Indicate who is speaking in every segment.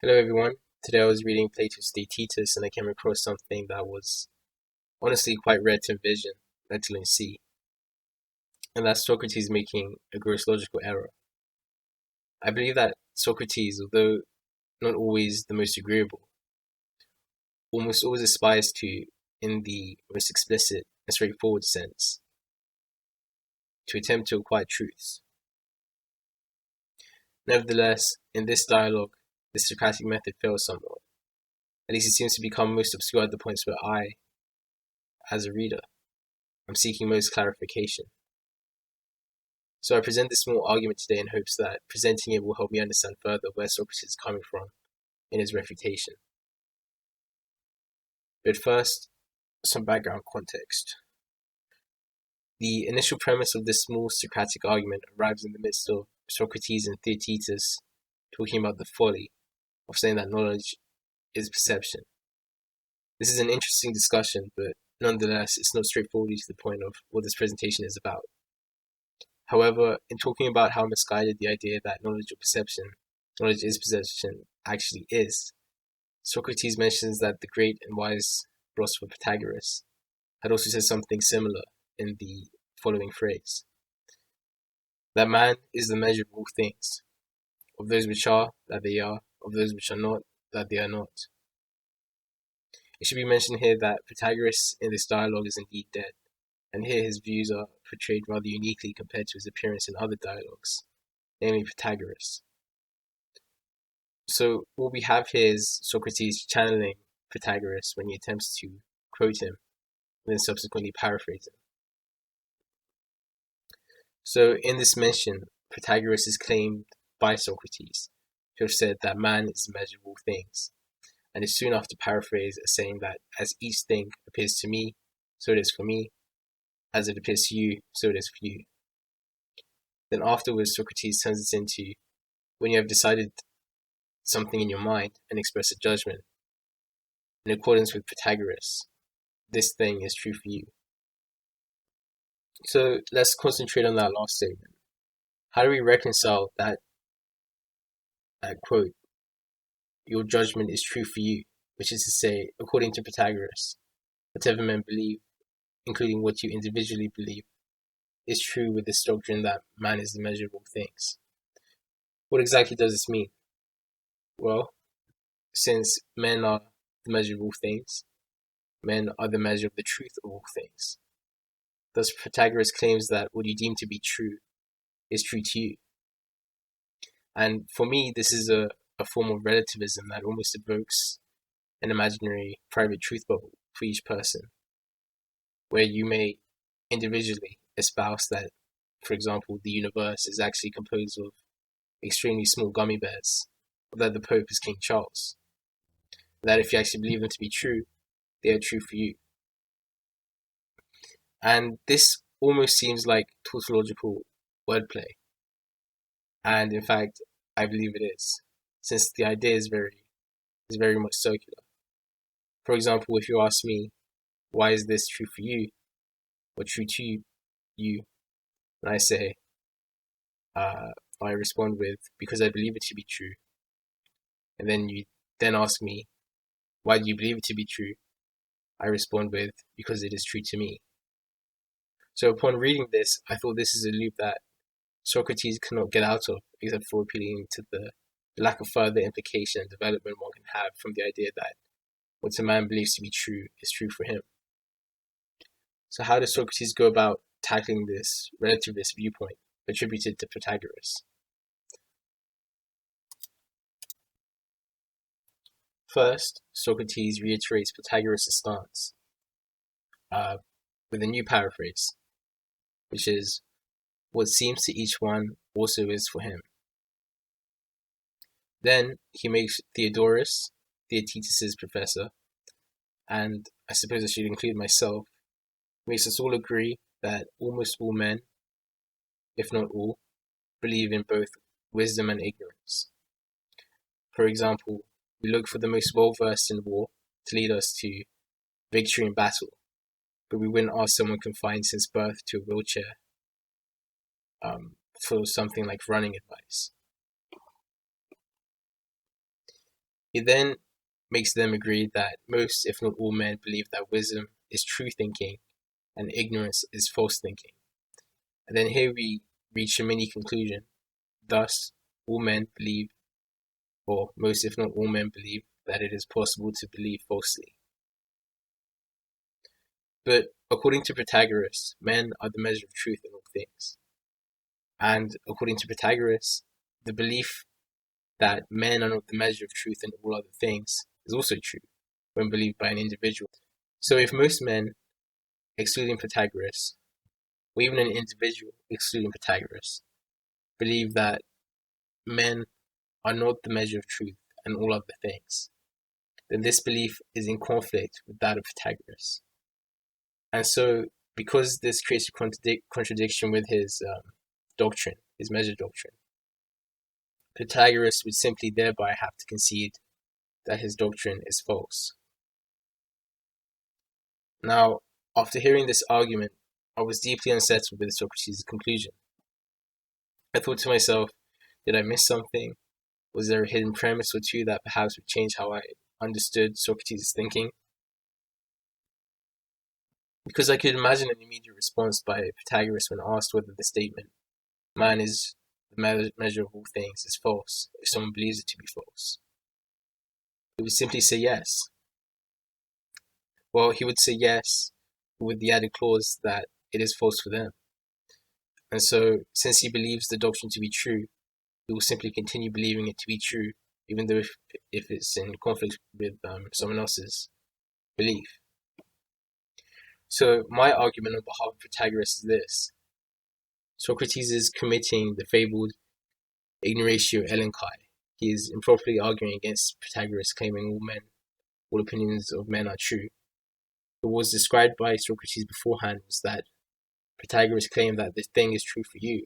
Speaker 1: Hello everyone. Today I was reading Plato's Theaetetus and I came across something that was honestly quite rare to envision, let alone see, and that's Socrates making a gross logical error. I believe that Socrates, although not always the most agreeable, almost always aspires to, in the most explicit and straightforward sense, to attempt to acquire truths. Nevertheless, in this dialogue, the Socratic method fails somewhat. At least it seems to become most obscure at the points where I, as a reader, am seeking most clarification. So I present this small argument today in hopes that presenting it will help me understand further where Socrates is coming from in his refutation. But first, some background context. The initial premise of this small Socratic argument arrives in the midst of Socrates and Theaetetus talking about the folly of saying that knowledge is perception. This is an interesting discussion, but nonetheless, it's not straightforwardly to the point of what this presentation is about. However, in talking about how misguided the idea that knowledge is perception, actually is, Socrates mentions that the great and wise philosopher Pythagoras had also said something similar in the following phrase: that man is the measure of all things, of those which are, that they are, of those which are not, that they are not. It should be mentioned here that Pythagoras in this dialogue is indeed dead, and here his views are portrayed rather uniquely compared to his appearance in other dialogues, namely Pythagoras. So what we have here is Socrates channeling Pythagoras when he attempts to quote him, and then subsequently paraphrase him. So in this mention, Pythagoras is claimed by Socrates to have said that man is the measure of all things, and is soon after paraphrased as saying that as each thing appears to me, so it is for me, as it appears to you, so it is for you. Then afterwards, Socrates turns it into, when you have decided something in your mind and express a judgment, in accordance with Pythagoras, this thing is true for you. So let's concentrate on that last statement. How do we reconcile that quote, your judgment is true for you, which is to say, according to Pythagoras, whatever men believe, including what you individually believe, is true with this doctrine that man is the measure of all things? What exactly does this mean? Well, since men are the measure of all things, men are the measure of the truth of all things. Thus, Pythagoras claims that what you deem to be true is true to you. And for me, this is a form of relativism that almost evokes an imaginary private truth bubble for each person, where you may individually espouse that, for example, the universe is actually composed of extremely small gummy bears, or that the Pope is King Charles. That if you actually believe them to be true, they are true for you. And this almost seems like tautological wordplay. And in fact, I believe it is, since the idea is very much circular. For example, if you ask me, why is this true for you, or true to you, and I say, I respond with, because I believe it to be true. And then you then ask me, why do you believe it to be true? I respond with, because it is true to me. So upon reading this, I thought this is a loop that Socrates cannot get out of, except for appealing to the lack of further implication and development one can have from the idea that what a man believes to be true is true for him. So how does Socrates go about tackling this relativist viewpoint attributed to Pythagoras? First, Socrates reiterates Pythagoras' stance with a new paraphrase, which is, what seems to each one also is for him. Then he makes Theodorus, Theaetetus' professor, and I suppose I should include myself, makes us all agree that almost all men, if not all, believe in both wisdom and ignorance. For example, we look for the most well-versed in war to lead us to victory in battle, but we wouldn't ask someone confined since birth to a wheelchair for something like running advice. He then makes them agree that most, if not all men, believe that wisdom is true thinking and ignorance is false thinking. And then here we reach a mini conclusion. Thus, all men believe, or most, if not all men, believe that it is possible to believe falsely. But according to Protagoras, men are the measure of truth in all things. And according to Protagoras, the belief that men are not the measure of truth in all other things is also true when believed by an individual. So if most men, excluding Protagoras, or even an individual, excluding Protagoras, believe that men are not the measure of truth and all other things, then this belief is in conflict with that of Protagoras. And so, because this creates a contradiction with his doctrine, his measure doctrine, Protagoras would simply thereby have to concede that his doctrine is false. Now, after hearing this argument, I was deeply unsettled with Socrates' conclusion. I thought to myself, did I miss something? Was there a hidden premise or two that perhaps would change how I understood Socrates' thinking? Because I could imagine an immediate response by Protagoras when asked whether the statement, man is the measure of all things, is false, if someone believes it to be false. He would simply say yes. Well, he would say yes with the added clause that it is false for them. And so, since he believes the doctrine to be true, he will simply continue believing it to be true, even though if it's in conflict with someone else's belief. So my argument on behalf of Protagoras is this. Socrates is committing the fabled ignoratio elenchi. He is improperly arguing against Protagoras, claiming all opinions of men are true. What was described by Socrates beforehand was that Protagoras claimed that this thing is true for you.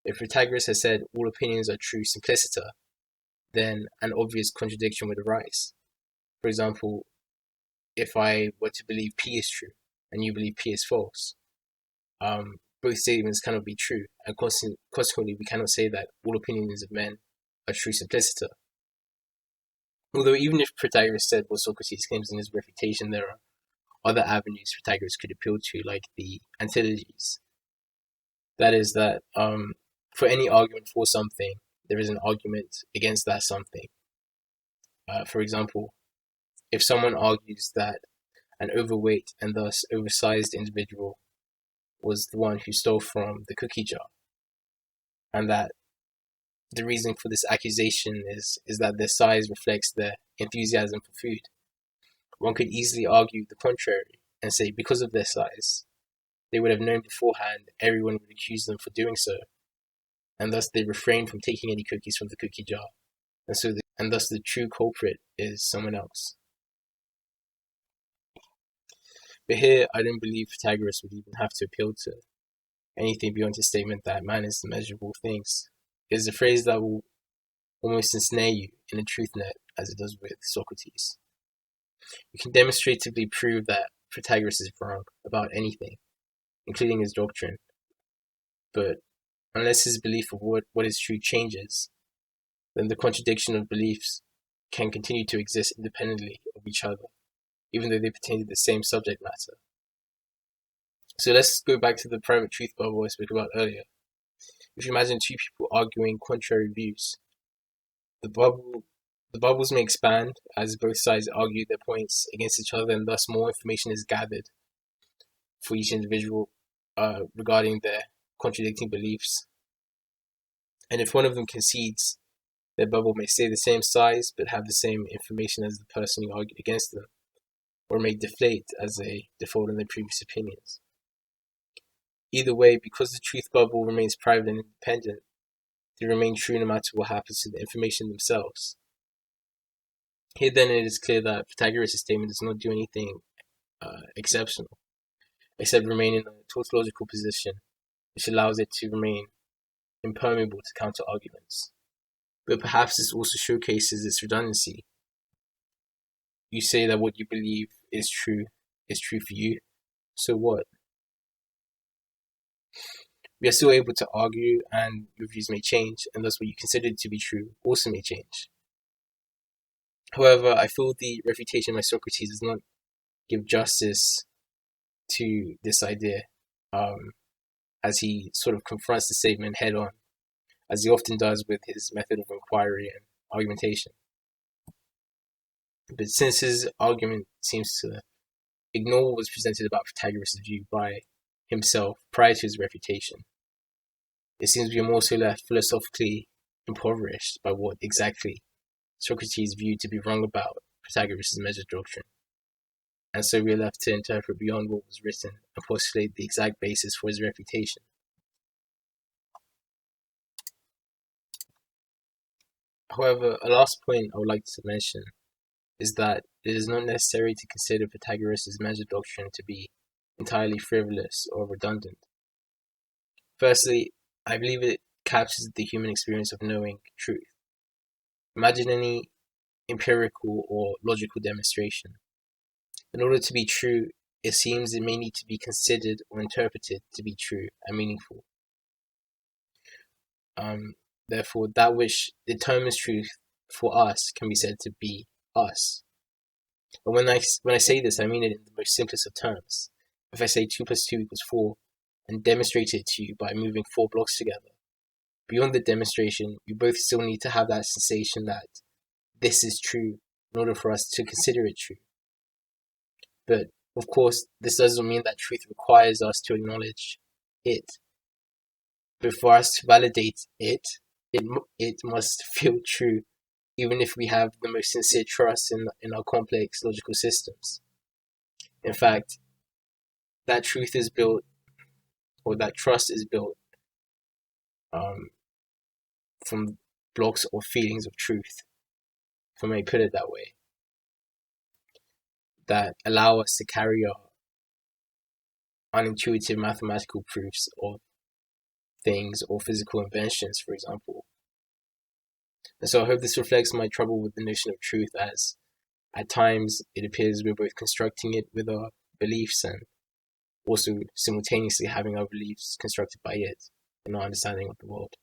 Speaker 1: If Protagoras had said all opinions are true simpliciter, then an obvious contradiction would arise. For example, if I were to believe P is true and you believe P is false, both statements cannot be true, and consequently we cannot say that all opinions of men are true simpliciter. Although even if Protagoras said what Socrates claims in his refutation, there are other avenues Protagoras could appeal to, like the antilogies. That is that for any argument for something, there is an argument against that something. For example, if someone argues that an overweight and thus oversized individual was the one who stole from the cookie jar, and that the reason for this accusation is that their size reflects their enthusiasm for food, one could easily argue the contrary and say because of their size, they would have known beforehand everyone would accuse them for doing so, and thus they refrained from taking any cookies from the cookie jar, and thus the true culprit is someone else. But here, I don't believe Protagoras would even have to appeal to anything beyond his statement that man is the measure of all things. It is a phrase that will almost ensnare you in a truth net, as it does with Socrates. You can demonstratively prove that Protagoras is wrong about anything, including his doctrine, but unless his belief of what is true changes, then the contradiction of beliefs can continue to exist independently of each other, even though they pertain to the same subject matter. So let's go back to the private truth bubble I spoke about earlier. If you imagine two people arguing contrary views, the bubbles may expand as both sides argue their points against each other, and thus more information is gathered for each individual regarding their contradicting beliefs. And if one of them concedes, their bubble may stay the same size but have the same information as the person who argued against them, or may deflate as they default on their previous opinions. Either way, because the truth bubble remains private and independent, they remain true no matter what happens to the information themselves. Here then it is clear that Protagoras' statement does not do anything exceptional, except remain in a tautological position, which allows it to remain impermeable to counter-arguments. But perhaps this also showcases its redundancy. You say that what you believe is true for you, so what? We are still able to argue, and your views may change, and thus what you considered to be true also may change. However, I feel the refutation by Socrates does not give justice to this idea, as he sort of confronts the statement head on, as he often does with his method of inquiry and argumentation. But since his argument seems to ignore what was presented about Pythagoras' view by himself prior to his refutation, it seems we are more so left philosophically impoverished by what exactly Socrates viewed to be wrong about Pythagoras' measure doctrine. And so we are left to interpret beyond what was written and postulate the exact basis for his refutation. However, a last point I would like to mention is that it is not necessary to consider Pythagoras' measure doctrine to be entirely frivolous or redundant. Firstly, I believe it captures the human experience of knowing truth. Imagine any empirical or logical demonstration. In order to be true, it seems it may need to be considered or interpreted to be true and meaningful. Therefore, that which determines truth for us can be said to be us. But when I say this, I mean it in the most simplest of terms. If I say 2 plus 2 equals 4 and demonstrate it to you by moving 4 blocks together, beyond the demonstration, we both still need to have that sensation that this is true in order for us to consider it true. But, of course, this doesn't mean that truth requires us to acknowledge it. But for us to validate it must feel true, even if we have the most sincere trust in our complex logical systems. In fact, that truth is built, or that trust is built from blocks or feelings of truth, if I may put it that way, that allow us to carry our unintuitive mathematical proofs of things or physical inventions, for example. And so I hope this reflects my trouble with the notion of truth, as at times it appears we're both constructing it with our beliefs and also simultaneously having our beliefs constructed by it in our understanding of the world.